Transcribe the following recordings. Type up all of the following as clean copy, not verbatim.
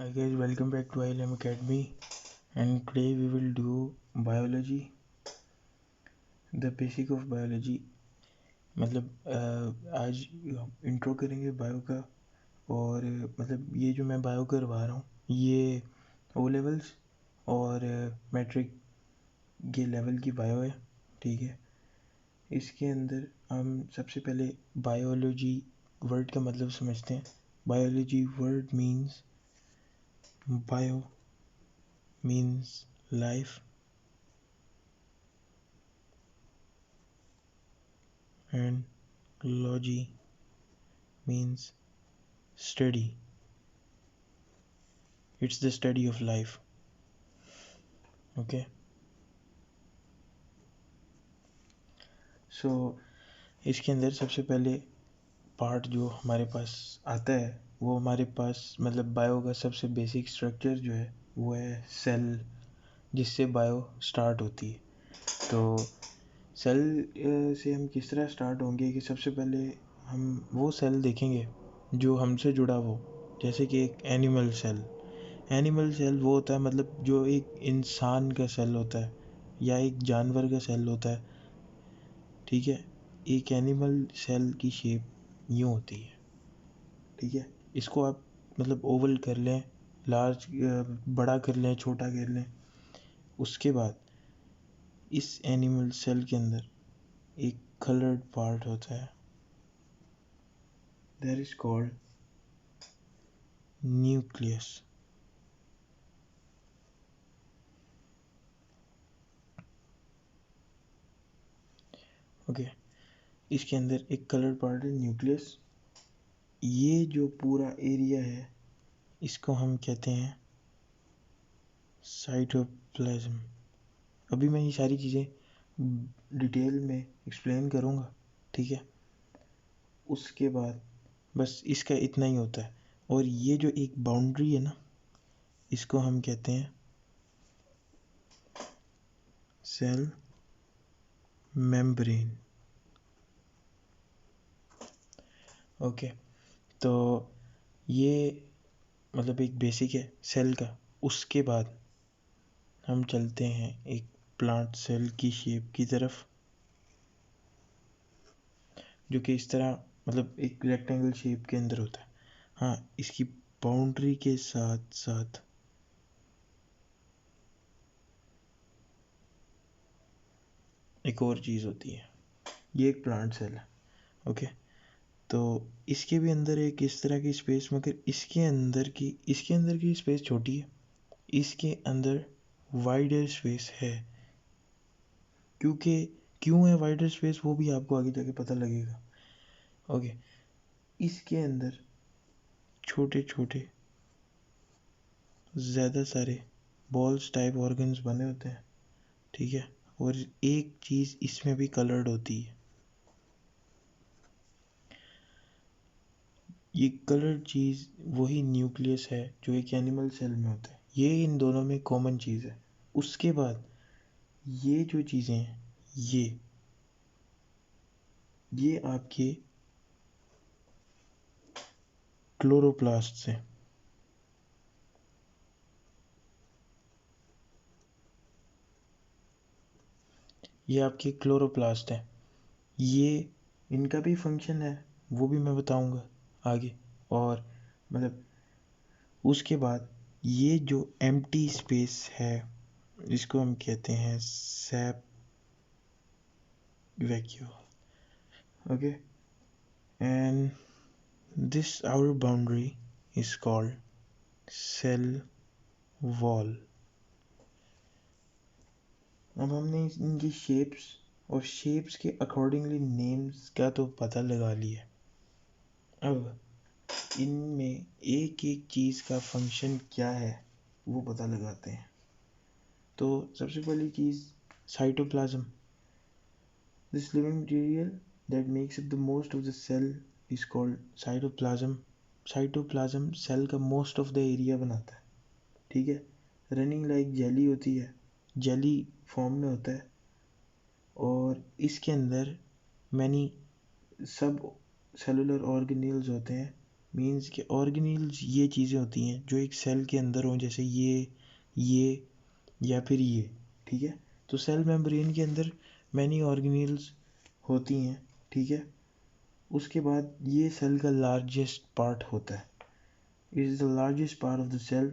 Hi guys, welcome back to ILM Academy, and today we will do biology, the basic of biology. आज intro करेंगे bio का। और ये जो मैं बायो करवा रहा हूँ ये ओ लेवल्स और मैट्रिक के लेवल की बायो है। ठीक है, इसके अंदर हम सबसे पहले बायोलॉजी वर्ड का मतलब समझते हैं। Biology word means bio means life and logy means study. It's the study of life. Okay, so इसके अंदर सबसे पहले पार्ट जो हमारे पास आता है वो हमारे पास बायो का सबसे बेसिक स्ट्रक्चर जो है वो है सेल, जिससे बायो स्टार्ट होती है। तो सेल से हम किस तरह स्टार्ट होंगे कि सबसे पहले हम वो सेल देखेंगे जो हमसे जुड़ा हो, जैसे कि एक एनिमल सेल। एनिमल सेल वो होता है जो एक इंसान का सेल होता है या एक जानवर का सेल होता है। ठीक है, एक एनिमल सेल की शेप यूँ होती है। ठीक है, इसको आप ओवल कर लें, लार्ज बड़ा कर लें, छोटा कर लें। उसके बाद इस एनिमल सेल के अंदर एक कलर्ड पार्ट होता है, that is called nucleus. Okay, इसके अंदर एक कलर्ड पार्ट है न्यूक्लियस। ये जो पूरा एरिया है इसको हम कहते हैं साइटोप्लाज्म। अभी मैं ये सारी चीज़ें डिटेल में एक्सप्लेन करूँगा। ठीक है, उसके बाद बस इसका इतना ही होता है। और ये जो एक बाउंड्री है ना, इसको हम कहते हैं सेल मेम्ब्रेन। ओके, तो ये एक बेसिक है सेल का। उसके बाद हम चलते हैं एक प्लांट सेल की शेप की तरफ, जो कि इस तरह एक रेक्टेंगल शेप के अंदर होता है। हाँ, इसकी बाउंड्री के साथ साथ एक और चीज़ होती है, ये एक प्लांट सेल है। ओके, तो इसके भी अंदर एक इस तरह की स्पेस, मगर इसके अंदर की स्पेस छोटी है, इसके अंदर वाइडर स्पेस है। क्यों है वाइडर स्पेस वो भी आपको आगे जाके पता लगेगा। ओके, इसके अंदर छोटे छोटे ज़्यादा सारे बॉल्स टाइप ऑर्गन्स बने होते हैं। ठीक है, और एक चीज़ इसमें भी कलर्ड होती है। ये कलर्ड चीज़ वही न्यूक्लियस है जो एक एनिमल सेल में होता है। ये इन दोनों में कॉमन चीज़ है। उसके बाद ये जो चीज़ें हैं ये आपके क्लोरोप्लास्ट हैं। ये आपके क्लोरोप्लास्ट हैं। ये इनका भी फंक्शन है, वो भी मैं बताऊंगा आगे। और उसके बाद ये जो एम्प्टी स्पेस है इसको हम कहते हैं sap vacuole. Okay, and this outer boundary is called cell wall. अब हमने इनकी शेप्स और शेप्स के अकॉर्डिंगली नेम्स का तो पता लगा लिया। अब इनमें एक एक चीज़ का फंक्शन क्या है वो पता लगाते हैं। तो सबसे पहली चीज़ cytoplasm. This living material that makes up the most of the cell is called cytoplasm. Cytoplasm cell का मोस्ट ऑफ द एरिया बनाता है। ठीक है, रनिंग लाइक जेली होती है, जेली फॉर्म में होता है। और इसके अंदर मैनी सब सेलुलर ऑर्गेनेल्स होते हैं मीन्स कि ऑर्गेनील्स ये चीज़ें होती हैं जो एक सेल के अंदर हों, जैसे ये या फिर ये, ठीक है। तो सेल मेम्ब्रेन के अंदर मैनी ऑर्गेनील्स होती हैं, ठीक है। उसके बाद ये सेल का लार्जेस्ट पार्ट होता है। It is the largest part of the cell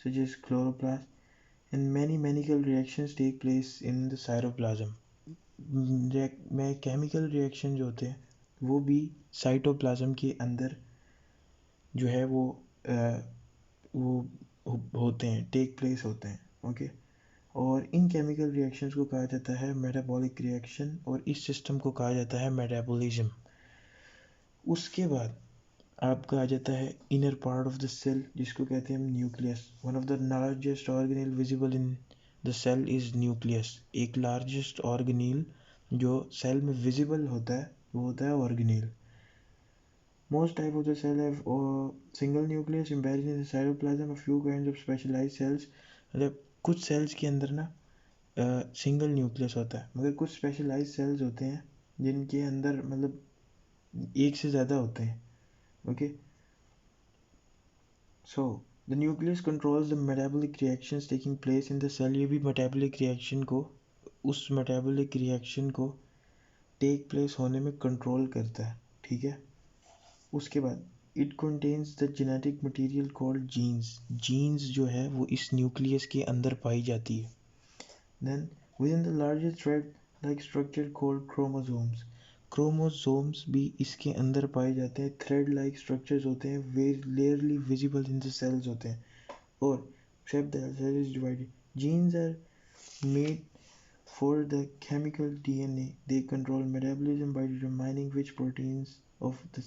such as chloroplast and many chemical reactions take place in the cytoplasm. में केमिकल रिएक्शन जो होते हैं वो भी साइटोप्लाज्म के अंदर जो है वो होते हैं, टेक प्लेस होते हैं, ओके। और इन केमिकल रिएक्शंस को कहा जाता है मेटाबॉलिक रिएक्शन और इस सिस्टम को कहा जाता है मेटाबॉलिज्म। उसके बाद आपका आ जाता है inner part of the cell जिसको कहते हैं हम nucleus. One of the largest organelle visible in the cell is nucleus. एक लार्जेस्ट ऑर्गेनेल जो सेल में विजिबल होता है वो होता है organelle. Most type of the cell have a single nucleus embedded in the cytoplasm. A few kinds of specialized cells, मतलब कुछ सेल्स के अंदर ना सिंगल न्यूक्लियस होता है, मगर कुछ स्पेशलाइज सेल्स होते हैं जिनके अंदर मतलब एक से ज़्यादा होते हैं, okay. So the nucleus controls the metabolic reactions taking place in the cell. ये भी मेटाबॉलिक रिएक्शन को, उस मेटाबॉलिक रिएक्शन को टेक प्लेस होने में कंट्रोल करता है, ठीक है। उसके बाद it contains the genetic material called genes. Genes जो है वो इस न्यूक्लियस के अंदर पाई जाती है। Then within the largest thread like structure called chromosomes. Chromosomes भी इसके अंदर पाए जाते हैं। थ्रेड लाइक स्ट्रक्चर्स होते हैं, rarely visible in the cells होते हैं। और except the cell is divided, genes are made for the chemical DNA. They control metabolism by determining which proteins of the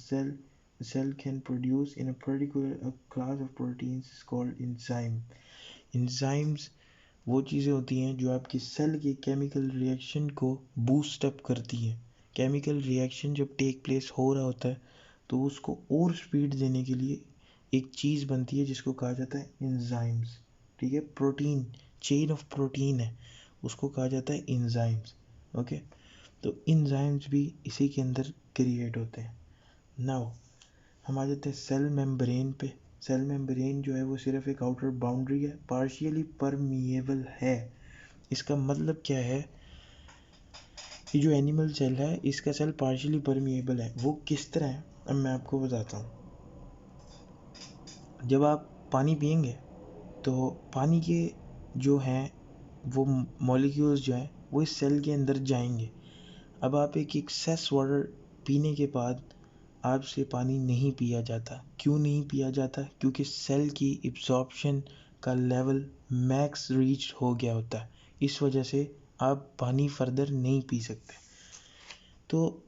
cell can produce. In a particular a class of proteins is called enzyme. Enzymes वो चीज़ें होती हैं जो आपकी cell के chemical reaction को boost up करती हैं। केमिकल रिएक्शन जब टेक प्लेस हो रहा होता है तो उसको और स्पीड देने के लिए एक चीज़ बनती है जिसको कहा जाता है एंजाइम्स, ठीक है। प्रोटीन, चेन ऑफ प्रोटीन है, उसको कहा जाता है एंजाइम्स, ओके। तो एंजाइम्स भी इसी के अंदर क्रिएट होते हैं। नाउ हम आ जाते हैं सेल मेम्ब्रेन पे। सेल मेम्ब्रेन जो है वो सिर्फ एक आउटर बाउंड्री है, पार्शियली परमिएबल है। इसका मतलब क्या है कि जो एनिमल सेल है इसका सेल पार्शियली परमिएबल है। वो किस तरह है अब मैं आपको बताता हूँ। जब आप पानी पियेंगे तो पानी के जो हैं वो मॉलिक्यूल्स जो हैं वो इस सेल के अंदर जाएंगे। अब आप एक एक्सेस वाटर पीने के बाद आपसे पानी नहीं पिया जाता। क्यों नहीं पिया जाता? क्योंकि सेल की एब्जॉर्प्शन का लेवल मैक्स रीच हो गया होता है। इस वजह से आप पानी फर्दर नहीं पी सकते। तो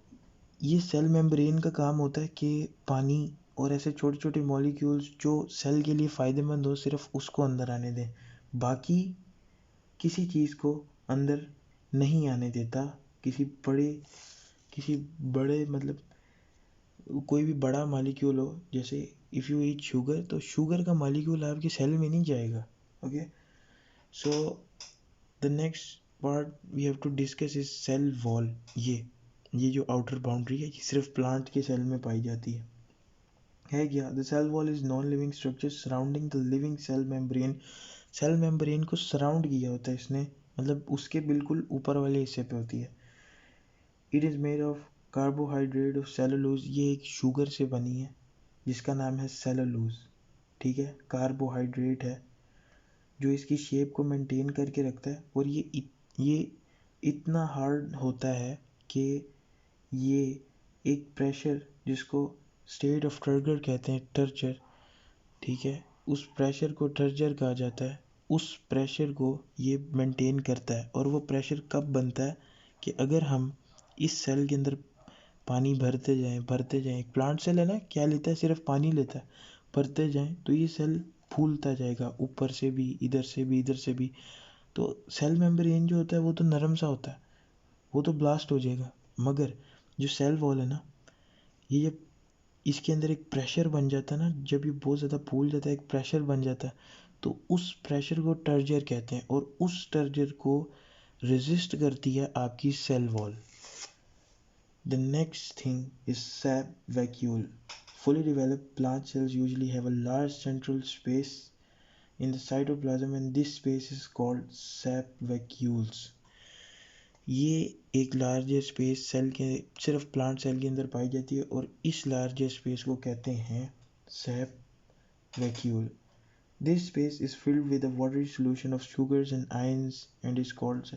ये सेल मेम्ब्रेन का काम होता है कि पानी और ऐसे छोटे छोटे मॉलिक्यूल्स जो सेल के लिए फ़ायदेमंद हो सिर्फ उसको अंदर आने दें, बाकी किसी चीज़ को अंदर नहीं आने देता। किसी बड़े मतलब कोई भी बड़ा मॉलिक्यूल हो, जैसे इफ़ यू ईट शुगर तो शुगर का मॉलिक्यूल आपके सेल में नहीं जाएगा, okay. So the next part we have to discuss is cell wall. ये जो आउटर बाउंड्री है ये सिर्फ प्लांट के सेल में पाई जाती है क्या? The cell wall is non living structure surrounding the living cell membrane. Cell membrane को सराउंड किया होता है इसने, मतलब उसके बिल्कुल ऊपर वाले हिस्से पे होती है। It is made of carbohydrate of cellulose. ये एक शुगर से बनी है जिसका नाम है सेलुलोज, ठीक है। कार्बोहाइड्रेट है जो इसकी शेप को मेंटेन करके रखता है। और ये इतना हार्ड होता है कि ये एक प्रेशर जिसको स्टेट ऑफ टर्गर कहते हैं, टर्चर, ठीक है, उस प्रेशर को टर्चर कहा जाता है। उस प्रेशर को ये मेंटेन करता है। और वो प्रेशर कब बनता है कि अगर हम इस सेल के अंदर पानी भरते जाएं। एक प्लांट सेल है ना, क्या लेता है? सिर्फ पानी लेता है। भरते जाएं तो ये सेल फूलता जाएगा, ऊपर से भी, इधर से भी, इधर से भी। तो सेल मेम्ब्रेन जो होता है वो तो नरम सा होता है, वो तो ब्लास्ट हो जाएगा। मगर जो सेल वॉल है ना, ये जब इसके अंदर एक प्रेशर बन जाता है ना, जब ये बहुत ज़्यादा फूल जाता है, एक प्रेशर बन जाता है, तो उस प्रेशर को टर्जर कहते हैं। और उस टर्जर को रेजिस्ट करती है आपकी cell wall. The next thing is sap vacuole. fully developed plant cells usually have a large central space in the cytoplasm and this space is called sap vacuoles. ये एक लार्जर स्पेस सेल के सिर्फ plant cell के अंदर पाई जाती है और इस लार्जर स्पेस को कहते हैं SAP vacuole. This space is filled with a watery solution of sugars and ions and is called.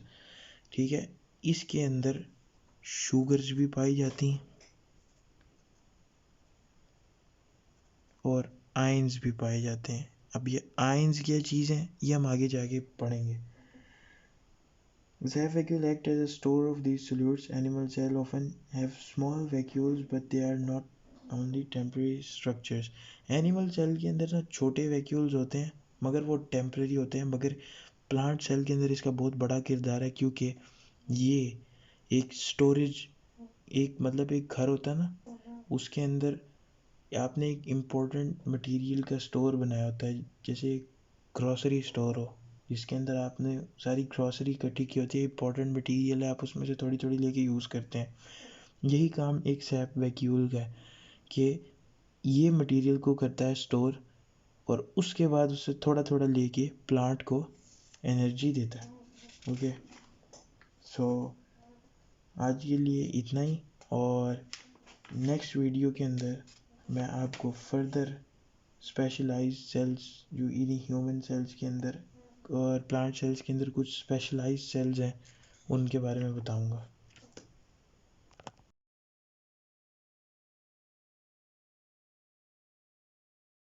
ठीक है, इसके अंदर शुगर्स भी पाई जाती हैं और आयंस भी पाए जाते हैं. अब ये आयंस क्या चीज़ हैं ये हम आगे जाके पढ़ेंगे. The vacuole act as a store of these solutes. Animal cells often have small vacuoles but they are not only temporary structures. Animal cell के अंदर ना छोटे वैक्यूल्स होते हैं मगर वो टेम्परेरी होते हैं, मगर प्लांट सेल के अंदर इसका बहुत बड़ा किरदार है क्योंकि ये एक स्टोरेज, एक मतलब एक घर होता है ना, उसके अंदर आपने एक इम्पोर्टेंट मटेरियल का स्टोर बनाया होता है, जैसे ग्रॉसरी स्टोर हो जिसके अंदर आपने सारी ग्रॉसरी इकट्ठी की होती है, इंपॉर्टेंट मटेरियल है, आप उसमें से थोड़ी थोड़ी लेके यूज़ करते हैं. यही काम एक सैप वैक्यूल का है कि ये मटेरियल को करता है स्टोर और उसके बाद उससे थोड़ा थोड़ा लेके प्लांट को एनर्जी देता है. ओके, सो आज के लिए इतना ही और नेक्स्ट वीडियो के अंदर मैं आपको फर्दर स्पेशलाइज्ड सेल्स जो इन्हीं ह्यूमन सेल्स के अंदर और प्लांट सेल्स के अंदर कुछ स्पेशलाइज्ड सेल्स हैं उनके बारे में बताऊंगा.